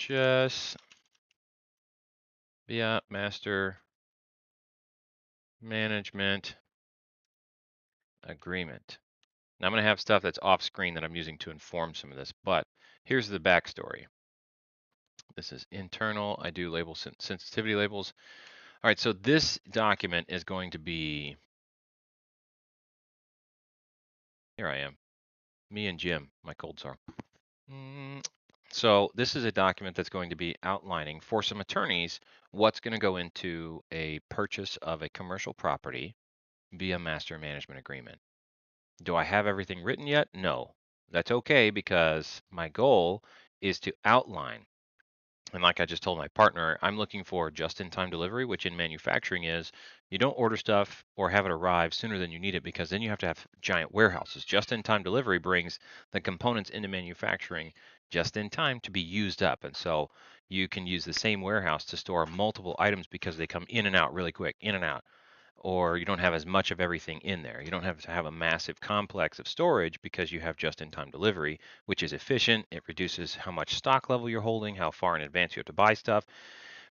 purchase via master management agreement. Now I'm going to have stuff that's off screen that I'm using to inform some of this, but here's the backstory. This is internal. I do label sensitivity labels. All right, so this document is going to be, here I am, me and Jim, my cold sore. So this is a document that's going to be outlining for some attorneys what's going to go into a purchase of a commercial property via master management agreement. Do I have everything written yet? No. That's okay because my goal is to outline. And like I just told my partner, I'm looking for just-in-time delivery, which in manufacturing is you don't order stuff or have it arrive sooner than you need it because then you have to have giant warehouses. Just-in-time delivery brings the components into manufacturing just in time to be used up. And so you can use the same warehouse to store multiple items because they come in and out really quick, in and out, or you don't have as much of everything in there. You don't have to have a massive complex of storage because you have just-in-time delivery, which is efficient. It reduces how much stock level you're holding, how far in advance you have to buy stuff.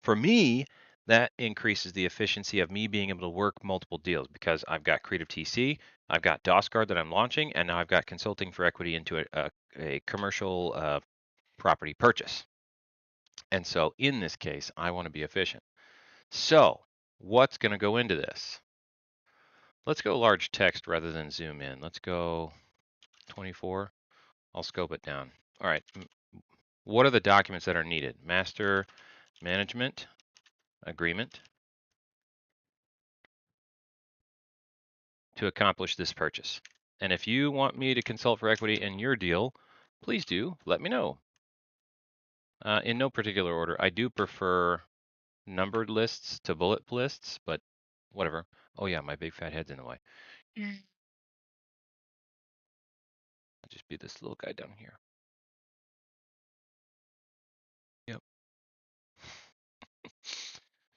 For me, that increases the efficiency of me being able to work multiple deals because I've got Creative TC, I've got DOSGuard that I'm launching, and now I've got consulting for equity into a commercial property purchase. And so in this case, I want to be efficient. So what's going to go into this? Let's go large text rather than zoom in. Let's go 24. I'll scope it down. All right. What are the documents that are needed? Master management agreement to accomplish this purchase. And if you want me to consult for equity in your deal, please do let me know. In no particular order. I do prefer numbered lists to bullet lists, but whatever. Oh yeah, my big fat head's in the way. I'll just be this little guy down here. Yep.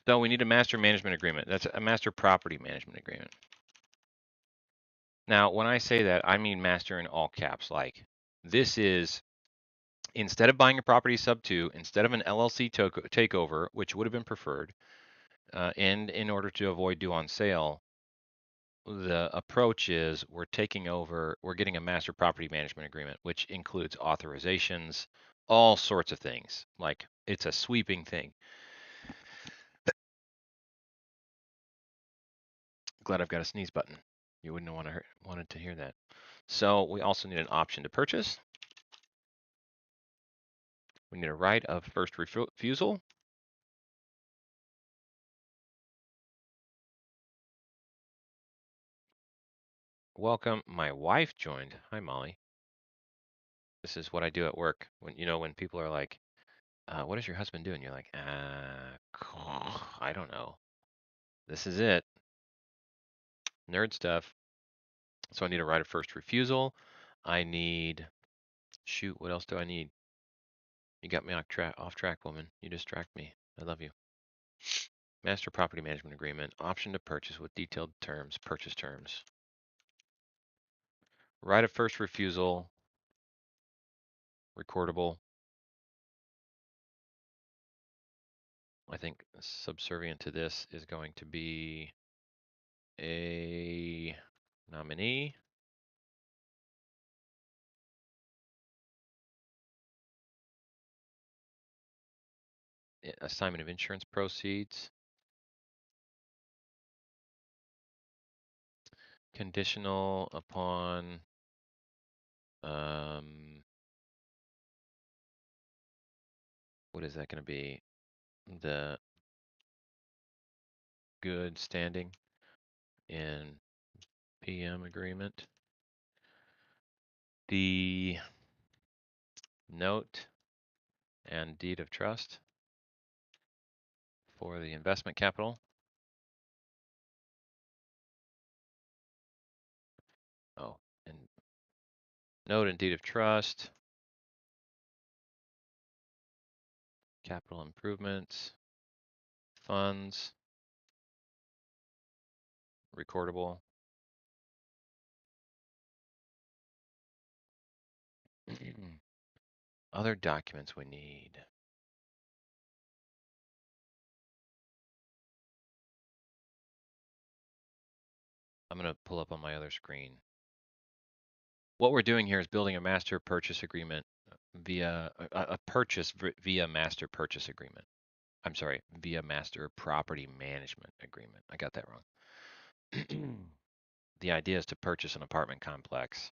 So we need a master management agreement. That's a master property management agreement. Now, when I say that, I mean master in all caps. Like this is, instead of buying a property sub 2, instead of an LLC takeover, which would have been preferred, and in order to avoid due on sale, the approach is we're taking over, we're getting a master property management agreement, which includes authorizations, all sorts of things. Like it's a sweeping thing. Glad I've got a sneeze button. You wouldn't want to wanted to hear that. So we also need an option to purchase. We need a right of first refusal. Welcome. My wife joined. Hi, Molly. This is what I do at work. When when people are like, "What is your husband doing?" You're like, I don't know. This is it. Nerd stuff. So I need a right of first refusal. I need, shoot, what else do I need? You got me off track, woman. You distract me. I love you. Master property management agreement. Option to purchase with detailed terms. Purchase terms. Right of first refusal. Recordable. I think subservient to this is going to be a nominee. Assignment of insurance proceeds. Conditional upon what is that going to be? The good standing in PM agreement. The note and deed of trust for the investment capital. Oh, and note and deed of trust, capital improvements, funds, recordable. Other documents we need. going to pull up on my other screen. What we're doing here is building a master purchase agreement via a purchase via master purchase agreement. I'm sorry, via master property management agreement. I got that wrong. The idea is to purchase an apartment complex,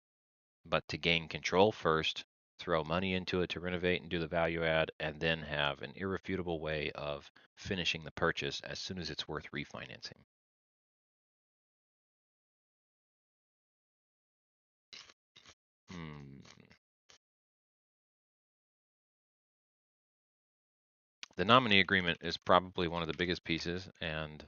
but to gain control first, throw money into it to renovate and do the value add, and then have an irrefutable way of finishing the purchase as soon as it's worth refinancing. The nominee agreement is probably one of the biggest pieces, and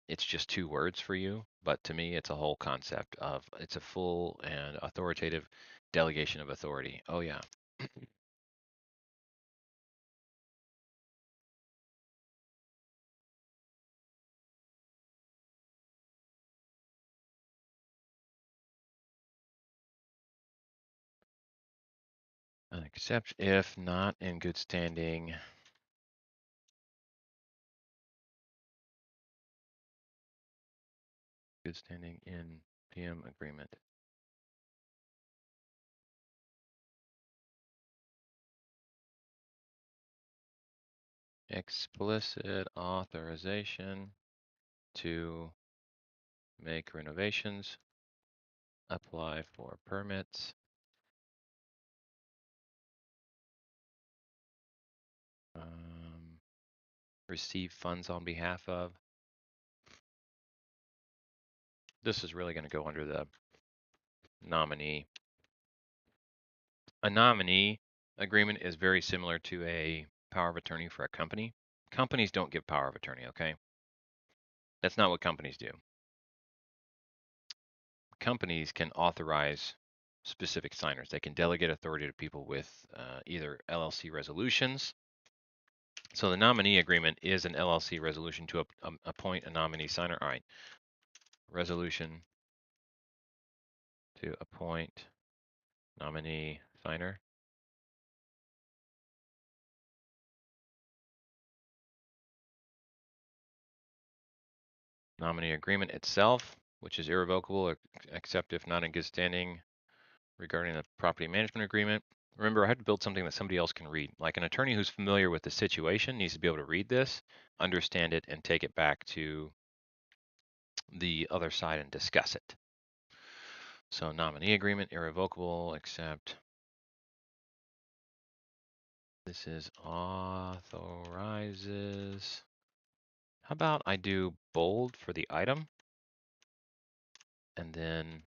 it's just 2 words for you, but to me, it's a whole concept of it's a full and authoritative delegation of authority. Oh yeah. Except if not in good standing. Good standing in PM agreement. Explicit authorization to make renovations, apply for permits, receive funds on behalf of. This is really going to go under the nominee. A nominee agreement is very similar to a power of attorney for a company. Companies don't give power of attorney, okay? That's not what companies do. Companies can authorize specific signers. They can delegate authority to people with either LLC resolutions. So the nominee agreement is an LLC resolution to appoint a nominee signer. All right. Resolution to appoint nominee signer. Nominee agreement itself, which is irrevocable except if not in good standing regarding the property management agreement. Remember, I have to build something that somebody else can read. Like an attorney who's familiar with the situation needs to be able to read this, understand it, and take it back to the other side and discuss it. So nominee agreement, irrevocable, except this is authorizes. How about I do bold for the item and then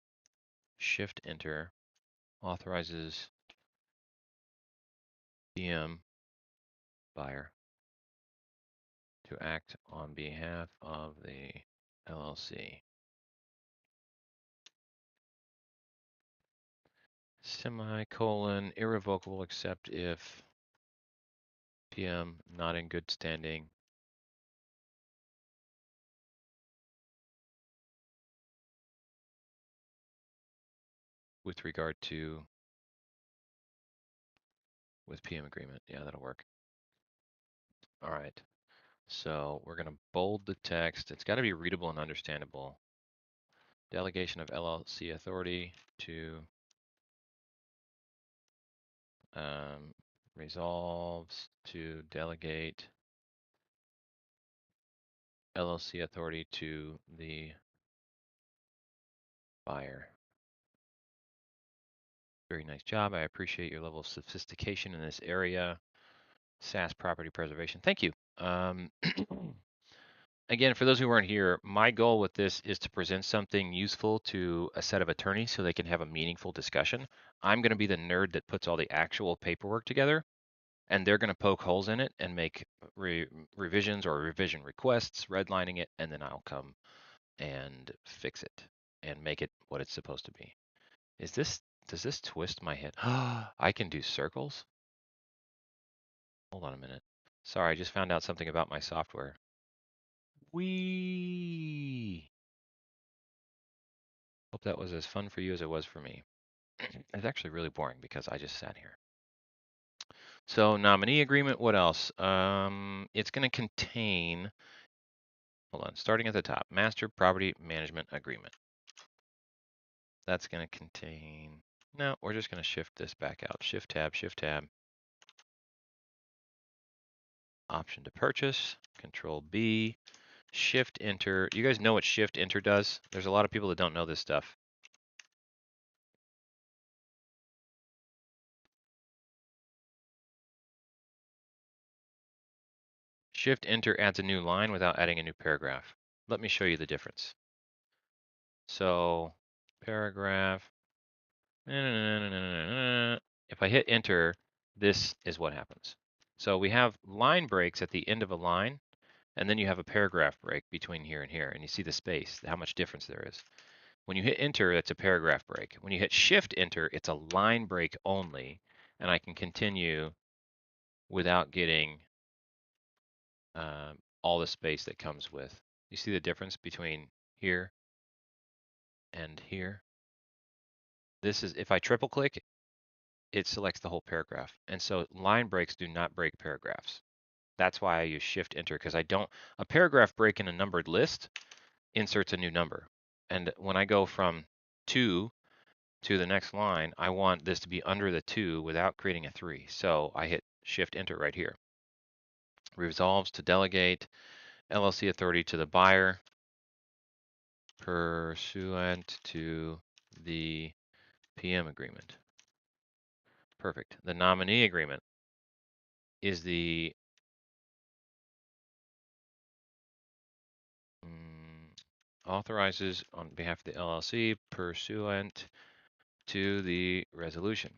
shift enter, authorizes PM buyer to act on behalf of the LLC. Semicolon, irrevocable except if PM not in good standing. With regard to with PM agreement. Yeah, that'll work. All right. So we're going to bold the text. It's got to be readable and understandable. Delegation of LLC authority to resolves to delegate LLC authority to the buyer. Very nice job. I appreciate your level of sophistication in this area. SAS property preservation. Thank you. Again, for those who weren't here, my goal with this is to present something useful to a set of attorneys so they can have a meaningful discussion. I'm going to be the nerd that puts all the actual paperwork together, and they're going to poke holes in it and make revisions or revision requests, redlining it, and then I'll come and fix it and make it what it's supposed to be. Does this twist my head? I can do circles? Hold on a minute. Sorry, I just found out something about my software. Whee! Hope that was as fun for you as it was for me. It's actually really boring because I just sat here. So nominee agreement, what else? It's going to contain, hold on, starting at the top, master property management agreement. That's going to contain, no, we're just going to shift this back out. Shift tab, option to purchase, Control B, Shift Enter. You guys know what Shift Enter does? There's a lot of people that don't know this stuff. Shift Enter adds a new line without adding a new paragraph. Let me show you the difference. So, paragraph, if I hit Enter, this is what happens. So we have line breaks at the end of a line, and then you have a paragraph break between here and here, and you see the space, how much difference there is. When you hit Enter, it's a paragraph break. When you hit Shift Enter, it's a line break only, and I can continue without getting all the space that comes with. You see the difference between here and here? This is, if I triple click, it selects the whole paragraph. And so line breaks do not break paragraphs. That's why I use Shift Enter, because a paragraph break in a numbered list inserts a new number. And when I go from 2 to the next line, I want this to be under the 2 without creating a 3. So I hit Shift Enter right here. Resolves to delegate LLC authority to the buyer pursuant to the PM agreement. Perfect. The nominee agreement is the authorizes on behalf of the LLC pursuant to the resolution.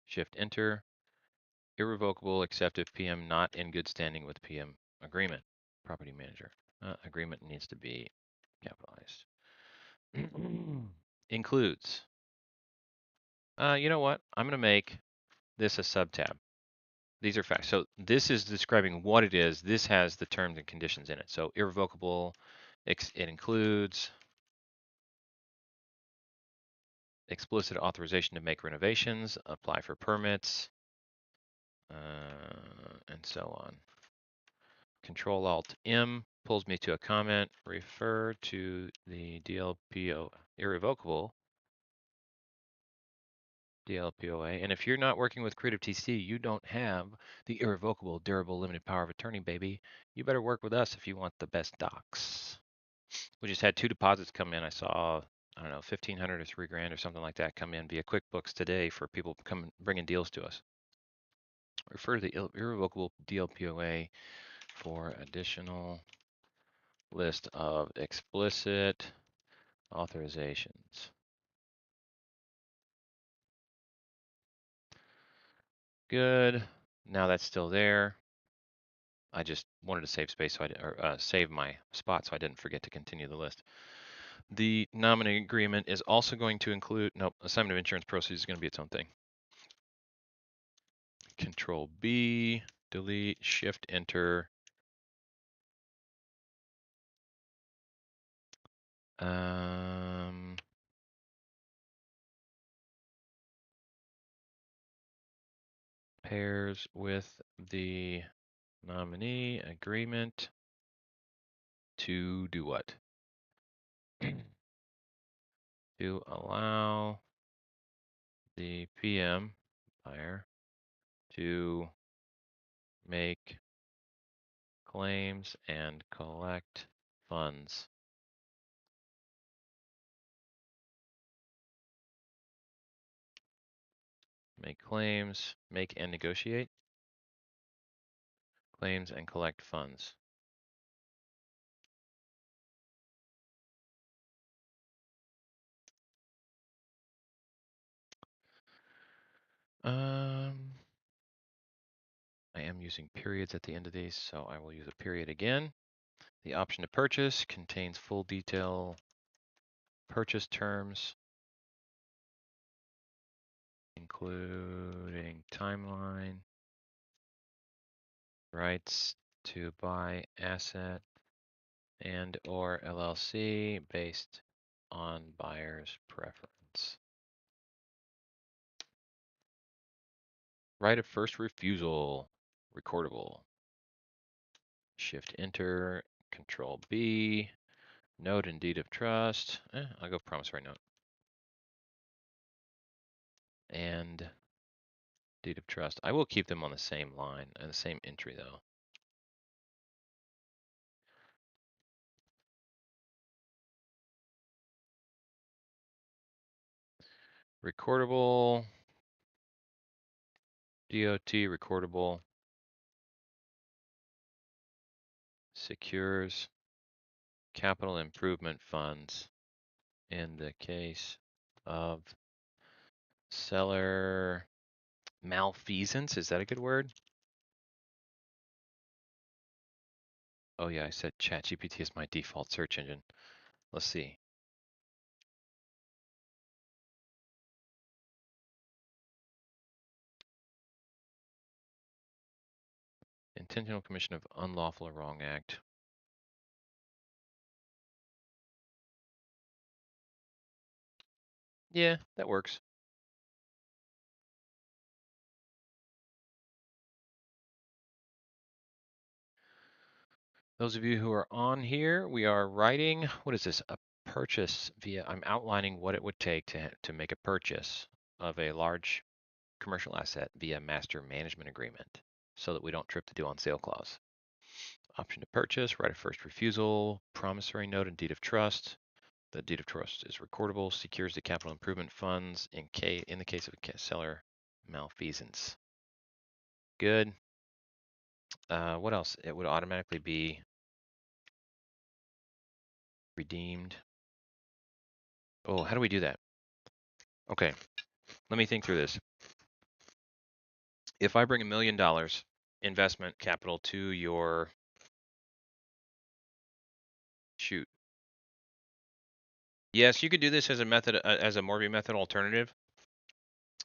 Shift Enter. Irrevocable except if PM not in good standing with PM agreement. Property manager. Agreement needs to be capitalized. Includes. You know what? I'm going to make this a subtab. These are facts. So this is describing what it is. This has the terms and conditions in it. So irrevocable, it includes explicit authorization to make renovations, apply for permits, and so on. Control Alt M pulls me to a comment, refer to the DLPO irrevocable DLPOA. And if you're not working with Creative TC, you don't have the irrevocable durable limited power of attorney, baby. You better work with us if you want the best docs. We just had 2 deposits come in. I saw, I don't know, 1,500 or 3 grand or something like that come in via QuickBooks today for people bringing deals to us. Refer to the irrevocable DLPOA for additional list of explicit authorizations. Good. Now that's still there. I just wanted to save space, so save my spot so I didn't forget to continue the list. The nominee agreement is also going to include, nope, assignment of insurance proceeds is going to be its own thing. Control B, delete, Shift Enter. Pairs with the nominee agreement to do what? To allow the PM buyer to make claims and collect funds. Make claims, make and negotiate claims and collect funds. I am using periods at the end of these, so I will use a period again. The option to purchase contains full detail purchase terms, including timeline, rights to buy asset and or LLC based on buyer's preference. Right of first refusal, recordable. Shift Enter Control B, note and deed of trust. I'll go promissory note. And deed of trust. I will keep them on the same line and the same entry though. Recordable, DOT recordable, secures capital improvement funds in the case of seller malfeasance. Is that a good word? Oh yeah, I said ChatGPT is my default search engine. Let's see. Intentional commission of unlawful or wrong act. Yeah, that works. Those of you who are on here, we are writing, what is this? A purchase via, I'm outlining what it would take to make a purchase of a large commercial asset via master management agreement so that we don't trip the due on sale clause. Option to purchase, right of first refusal, promissory note and deed of trust. The deed of trust is recordable, secures the capital improvement funds in the case of a seller malfeasance. Good. What else? It would automatically be redeemed. Oh, how do we do that? Okay, let me think through this. If I bring $1 million investment capital to your shoot. Yes, you could do this as a method, as a Morby method alternative.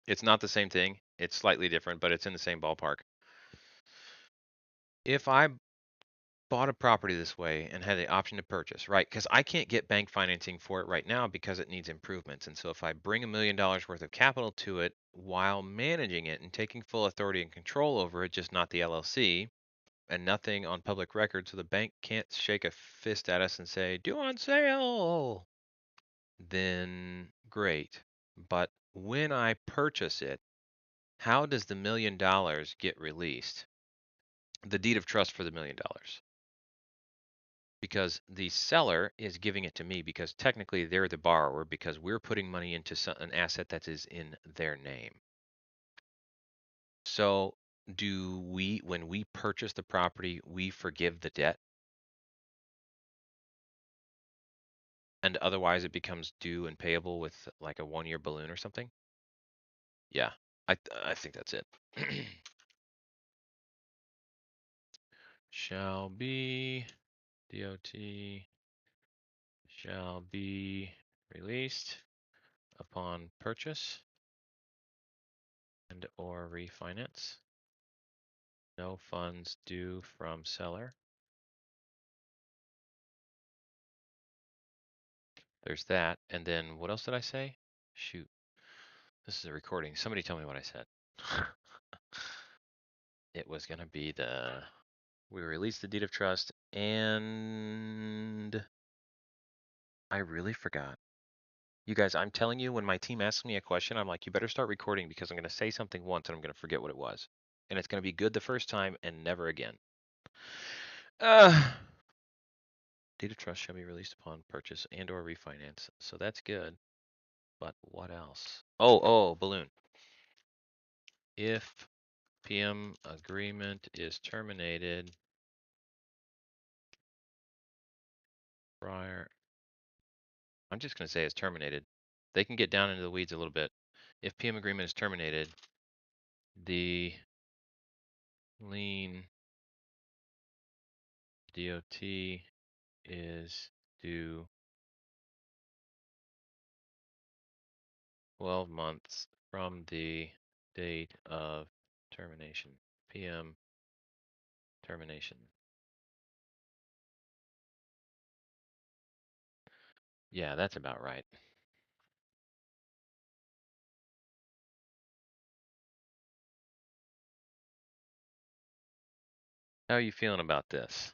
It's not the same thing. It's slightly different, but it's in the same ballpark. If I bought a property this way and had the option to purchase, right? Because I can't get bank financing for it right now because it needs improvements. And so if I bring $1 million worth of capital to it while managing it and taking full authority and control over it, just not the LLC, and nothing on public record, so the bank can't shake a fist at us and say, due on sale, then great. But when I purchase it, how does the $1 million get released? The deed of trust for the $1 million. Because the seller is giving it to me because technically they're the borrower because we're putting money into an asset that is in their name. So do we, when we purchase the property, we forgive the debt? And otherwise it becomes due and payable with like a 1-year balloon or something? Yeah, I think that's it. Shall be, DOT shall be released upon purchase and or refinance. No funds due from seller. There's that. And then what else did I say? Shoot. This is a recording. Somebody tell me what I said. It was going to be we released the deed of trust and I really forgot. You guys, I'm telling you, when my team asks me a question, I'm like, you better start recording because I'm going to say something once and I'm going to forget what it was. And it's going to be good the first time and never again. Deed of trust shall be released upon purchase and or refinance. So that's good. But what else? Oh, balloon. If PM agreement is terminated prior, I'm just going to say it's terminated. They can get down into the weeds a little bit. If PM agreement is terminated, the lien DOT is due 12 months from the date of termination. PM termination. Yeah, that's about right. How are you feeling about this?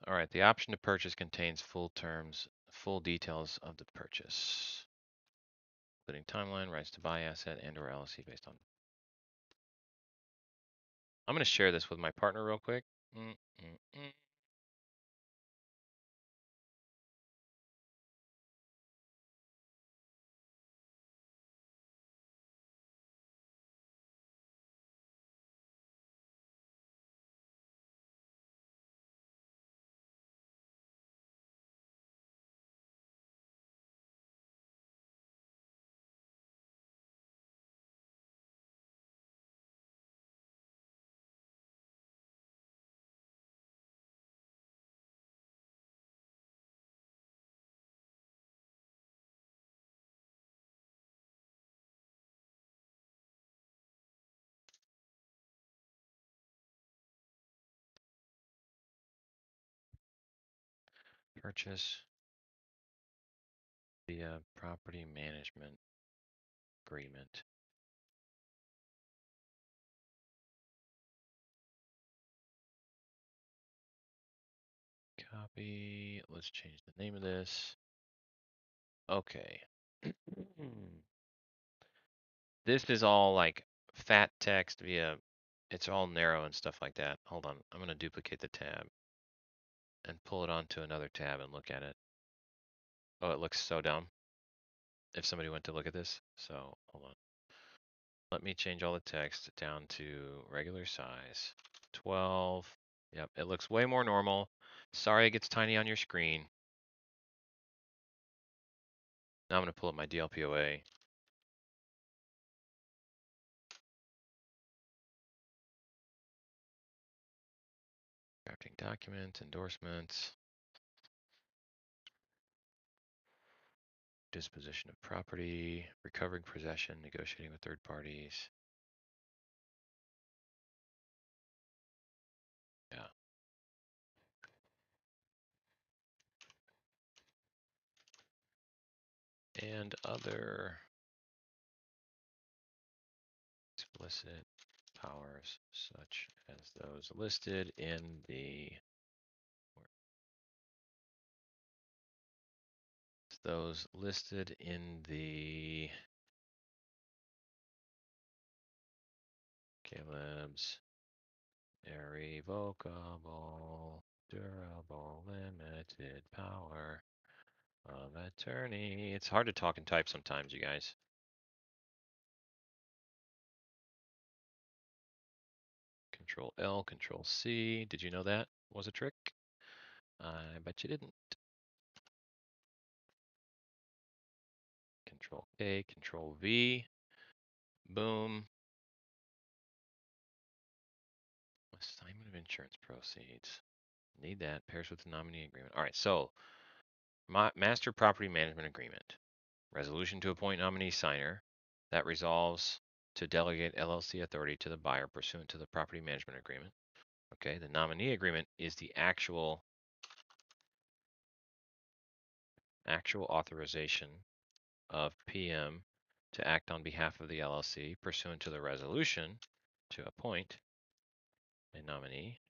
All right, the option to purchase contains full terms, full details of the purchase, including timeline, rights to buy asset, and/or LLC based on. I'm going to share this with my partner real quick. Purchase via property management agreement. Copy. Let's change the name of this. Okay. This is all like fat text via, it's all narrow and stuff like that. Hold on. I'm going to duplicate the tab and pull it onto another tab and look at it. Oh, it looks so dumb if somebody went to look at this. So hold on. Let me change all the text down to regular size. 12. Yep, it looks way more normal. Sorry it gets tiny on your screen. Now I'm going to pull up my DLPOA. Drafting documents, endorsements, disposition of property, recovering possession, negotiating with third parties. Yeah. And other explicit powers such as those listed in the Caleb's irrevocable, durable, limited power of attorney. It's hard to talk and type sometimes, you guys. Control L, Control C. Did you know that was a trick? I bet you didn't. Control A, Control V. Boom. Assignment of insurance proceeds. Need that. Pairs with the nominee agreement. All right, so master property management agreement. Resolution to appoint nominee signer that resolves to delegate LLC authority to the buyer pursuant to the property management agreement. Okay, the nominee agreement is the actual authorization of PM to act on behalf of the LLC pursuant to the resolution to appoint a nominee.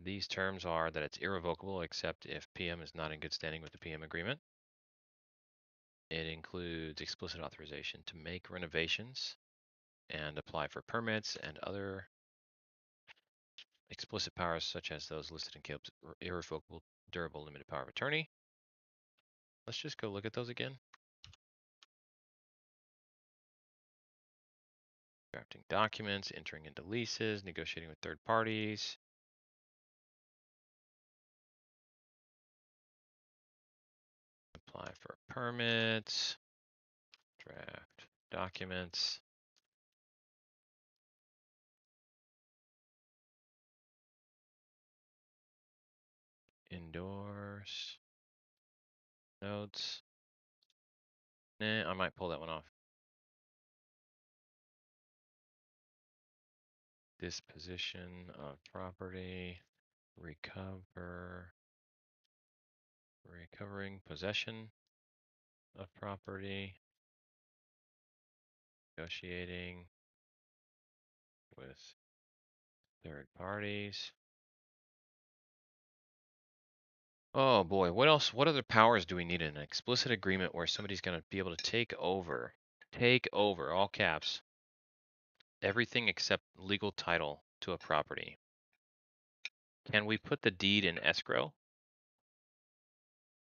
These terms are that it's irrevocable except if PM is not in good standing with the PM agreement. It includes explicit authorization to make renovations and apply for permits and other explicit powers such as those listed in Caleb's irrevocable durable limited power of attorney. Let's just go look at those again. Drafting documents, entering into leases, negotiating with third parties. Apply for permits, draft documents. Endorse notes. I might pull that one off. Disposition of property, recovering possession of property, negotiating with third parties. Oh boy, what else? What other powers do we need in an explicit agreement where somebody's going to be able to take over, all caps, everything except legal title to a property? Can we put the deed in escrow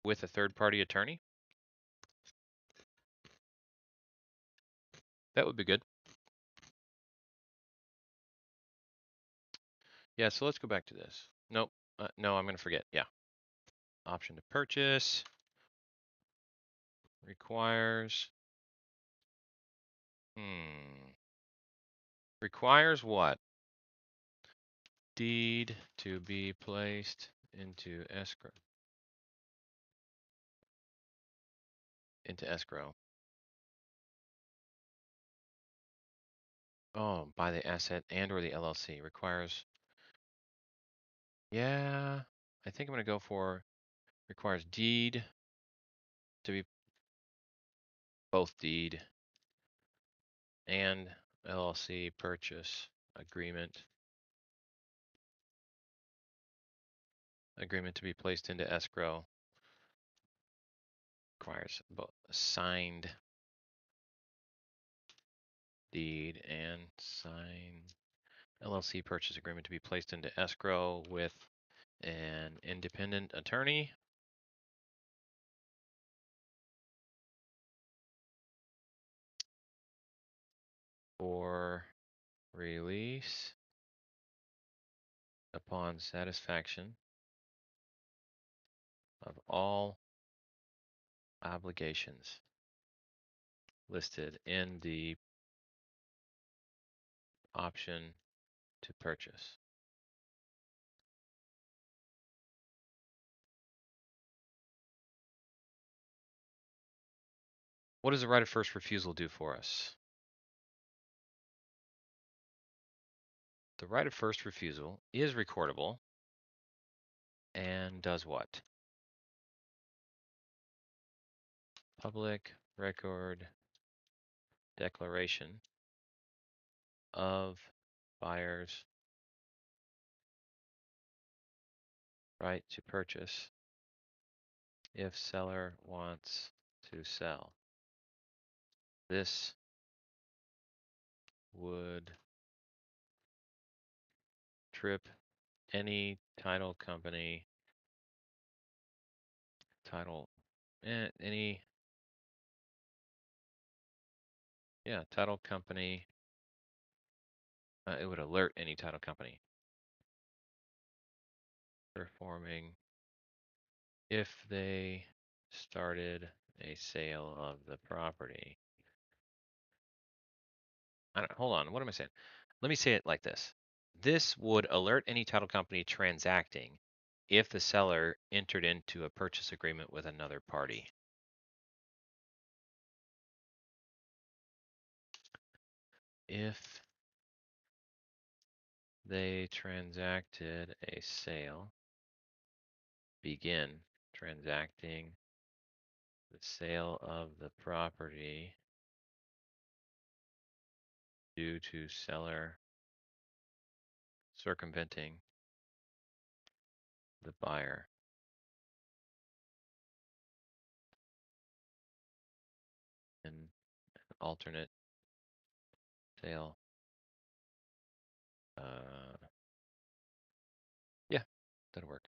with a third-party attorney? That would be good. Yeah, so let's go back to this. Nope. No, I'm going to forget. Yeah. Option to purchase requires, requires what? Deed to be placed into escrow. Into escrow. Oh, by the asset and or the LLC requires. Yeah, I think I'm going to go for requires deed to be both deed and LLC purchase agreement. Agreement to be placed into escrow requires both signed deed and signed LLC purchase agreement to be placed into escrow with an independent attorney for release upon satisfaction of all obligations listed in the option to purchase. What does the right of first refusal do for us? The right of first refusal is recordable and does what? Public record declaration of buyer's right to purchase if seller wants to sell. This would trip any title company, any, yeah, title company. It would alert any title company performing if they started a sale of the property. Hold on, what am I saying? Let me say it like this. This would alert any title company transacting if the seller entered into a purchase agreement with another party. If they transacted a sale, begin transacting the sale of the property due to seller circumventing the buyer. An alternate sale. Yeah, that'll work.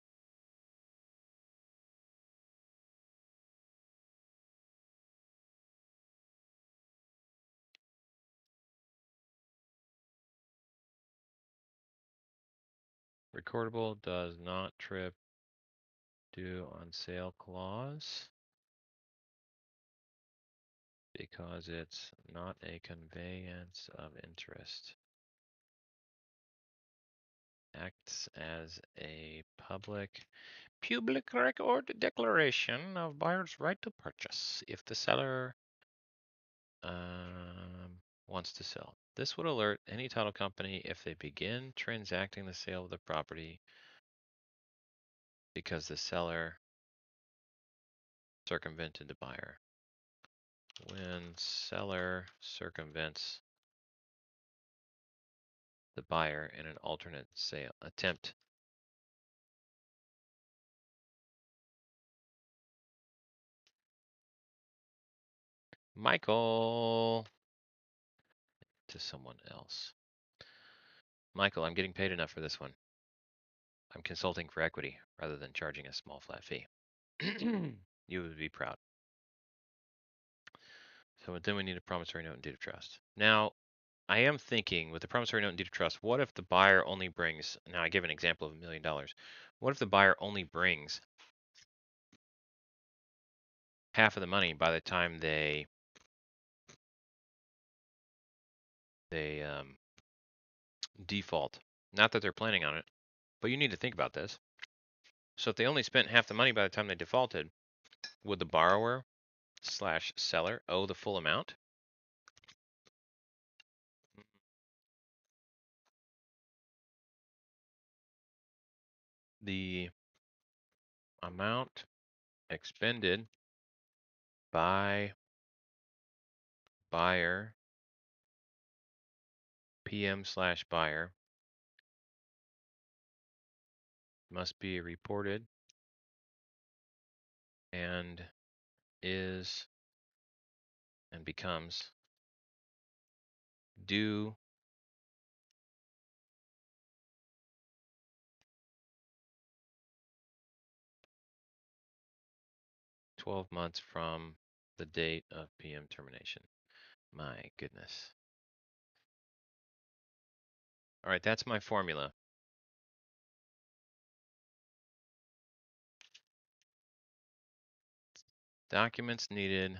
Recordable does not trip due on sale clause because it's not a conveyance of interest. Acts as a public record declaration of buyer's right to purchase if the seller wants to sell. This would alert any title company if they begin transacting the sale of the property because the seller circumvented the buyer. When seller circumvents the buyer in an alternate sale attempt Michael to someone else. Michael, I'm getting paid enough for this one. I'm consulting for equity rather than charging a small flat fee. You would be proud. So then we need a promissory note and deed of trust. Now, I am thinking with the promissory note and deed of trust, what if the buyer only brings, now I give an example of $1 million. What if the buyer only brings half of the money by the time they default? Not that they're planning on it, but you need to think about this. So if they only spent half the money by the time they defaulted, would the borrower slash seller owe the full amount? The amount expended by buyer, PM slash buyer, must be reported and is and becomes due 12 months from the date of PM termination. My goodness. All right, that's my formula. Documents needed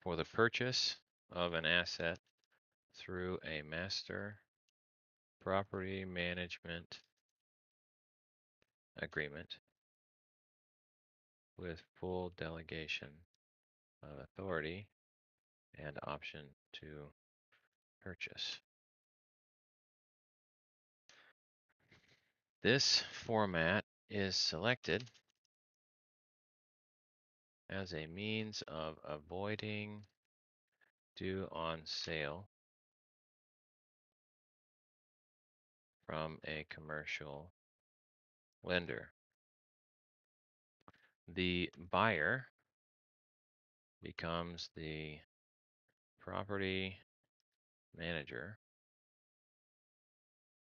for the purchase of an asset through a master property management agreement with full delegation of authority and option to purchase. This format is selected as a means of avoiding due on sale from a commercial lender. The buyer becomes the property manager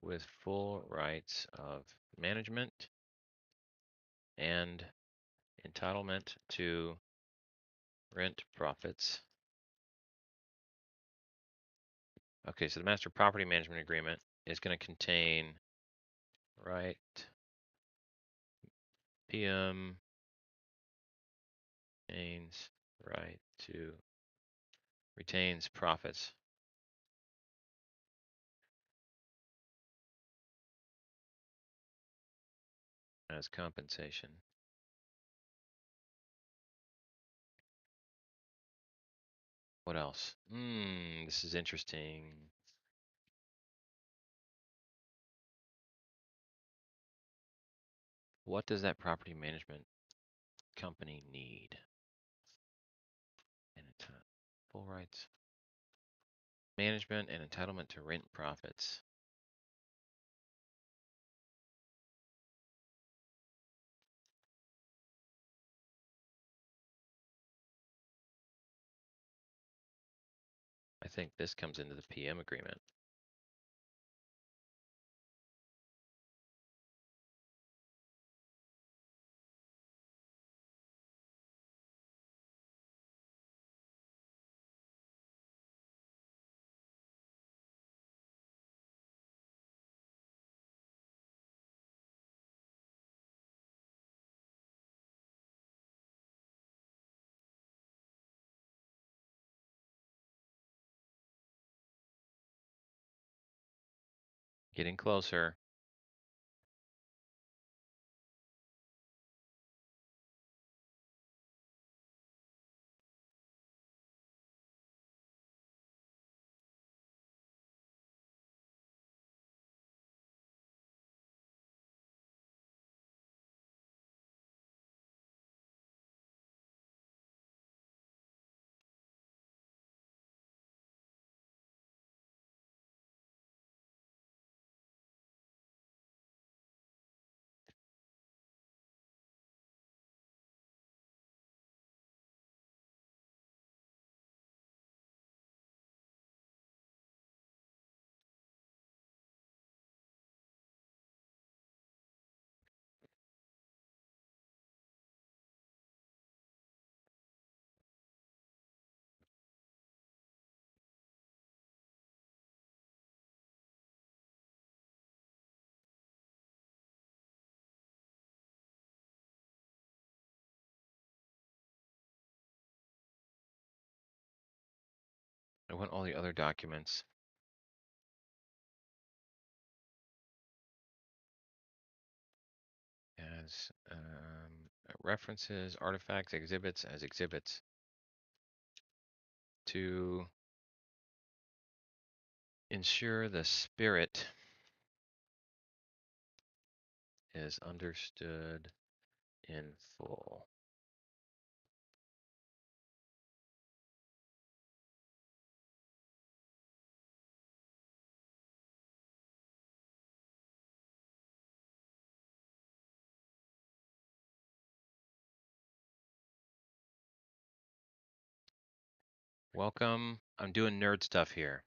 with full rights of management and entitlement to rent profits. Okay, so the master property management agreement is going to contain right PM retains right to retains profits as compensation. What else? This is interesting. What does that property management company need? And full rights. Management and entitlement to rent profits. I think this comes into the PM agreement. Getting closer. I want all the other documents as references, artifacts, exhibits as exhibits to ensure the spirit is understood in full. Welcome. I'm doing nerd stuff here.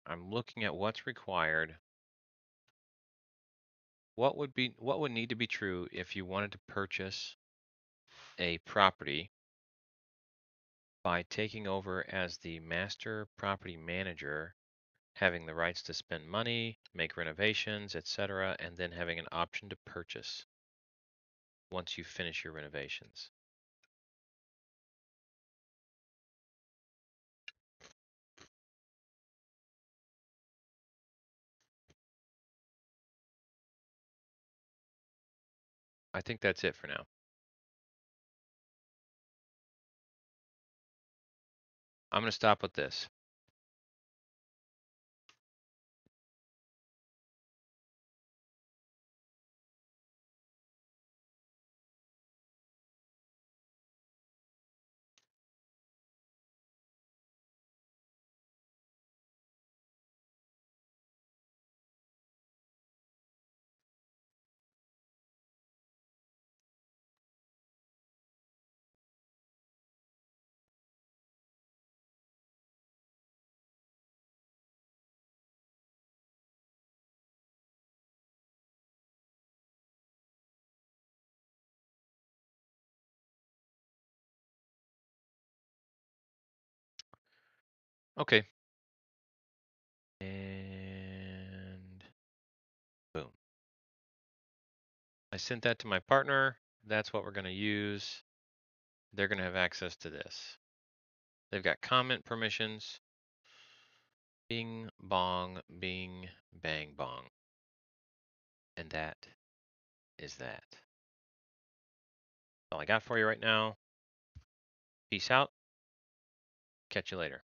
I'm looking at what's required. What would need to be true if you wanted to purchase a property by taking over as the master property manager, having the rights to spend money, make renovations, etc., and then having an option to purchase once you finish your renovations? I think that's it for now. I'm going to stop with this. Okay. And boom. I sent that to my partner. That's what we're going to use. They're going to have access to this. They've got comment permissions. Bing, bong, bing, bang, bong. And that is that. That's all I got for you right now. Peace out. Catch you later.